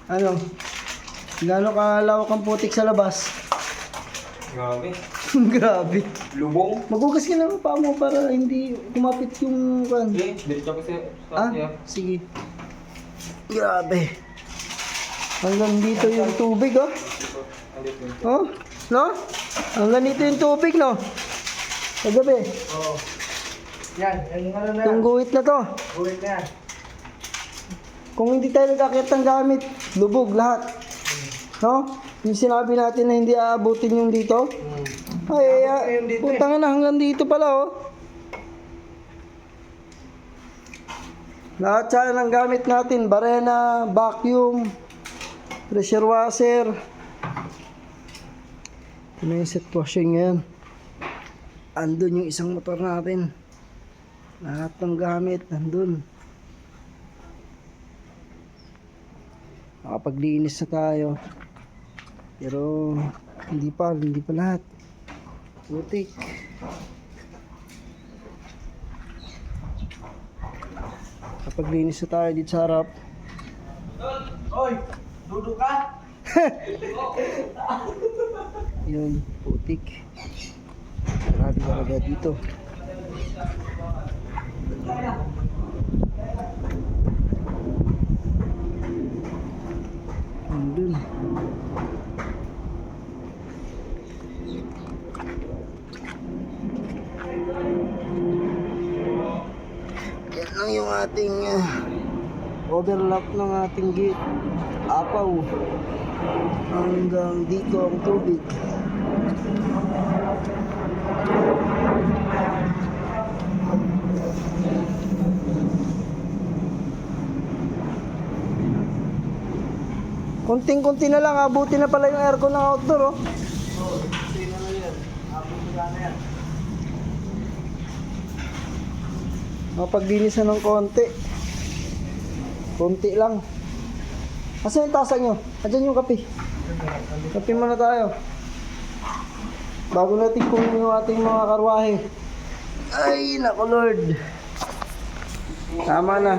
Ano? Gaano kalawak ang putik sa labas? Grabe. Grabe. Lubong. Magugas ka ng paa mo para hindi kumapit yung kan. Dito kasi sa siya. Sige. Grabe. Hanggang dito yung tubig, oh. Oh, no? Hanggang dito yung tubig, no? Kagabi. Oo. Yan, ano na. Itong guhit na to. Guhit na yan. Kung hindi tayo nag-akit ng gamit, lubog lahat. No? Yung sinabi natin na hindi aabutin yung dito. Ay, putang na hanggang dito pala, oh. Lahat sana ng gamit natin, barena, vacuum, pressure washer. Ito na yung set washing ngayon. Andun yung isang motor natin. Lahat ng gamit, andun. Nakapaglinis na tayo. Pero hindi pa lahat. Putik. Nakapaglinis na tayo dito sa harap. Oy, duduk ka? Yun, putik. Marami talaga dito. Andun. Yan lang yung ating overlap ng ating gate. Apaw. Hanggang dito ang tubig. Konting-konti na lang, abuti na pala yung aircon ng outdoor, oh. Oo, konti na yan. Abuti na yan. Mapaglinis na ng konti. Konti lang. Asan yung tasa nyo? Andyan yung kape. Kape muna tayo. Bago natin kunin yung ating mga karwahe. Ay, naku Lord. Tama na.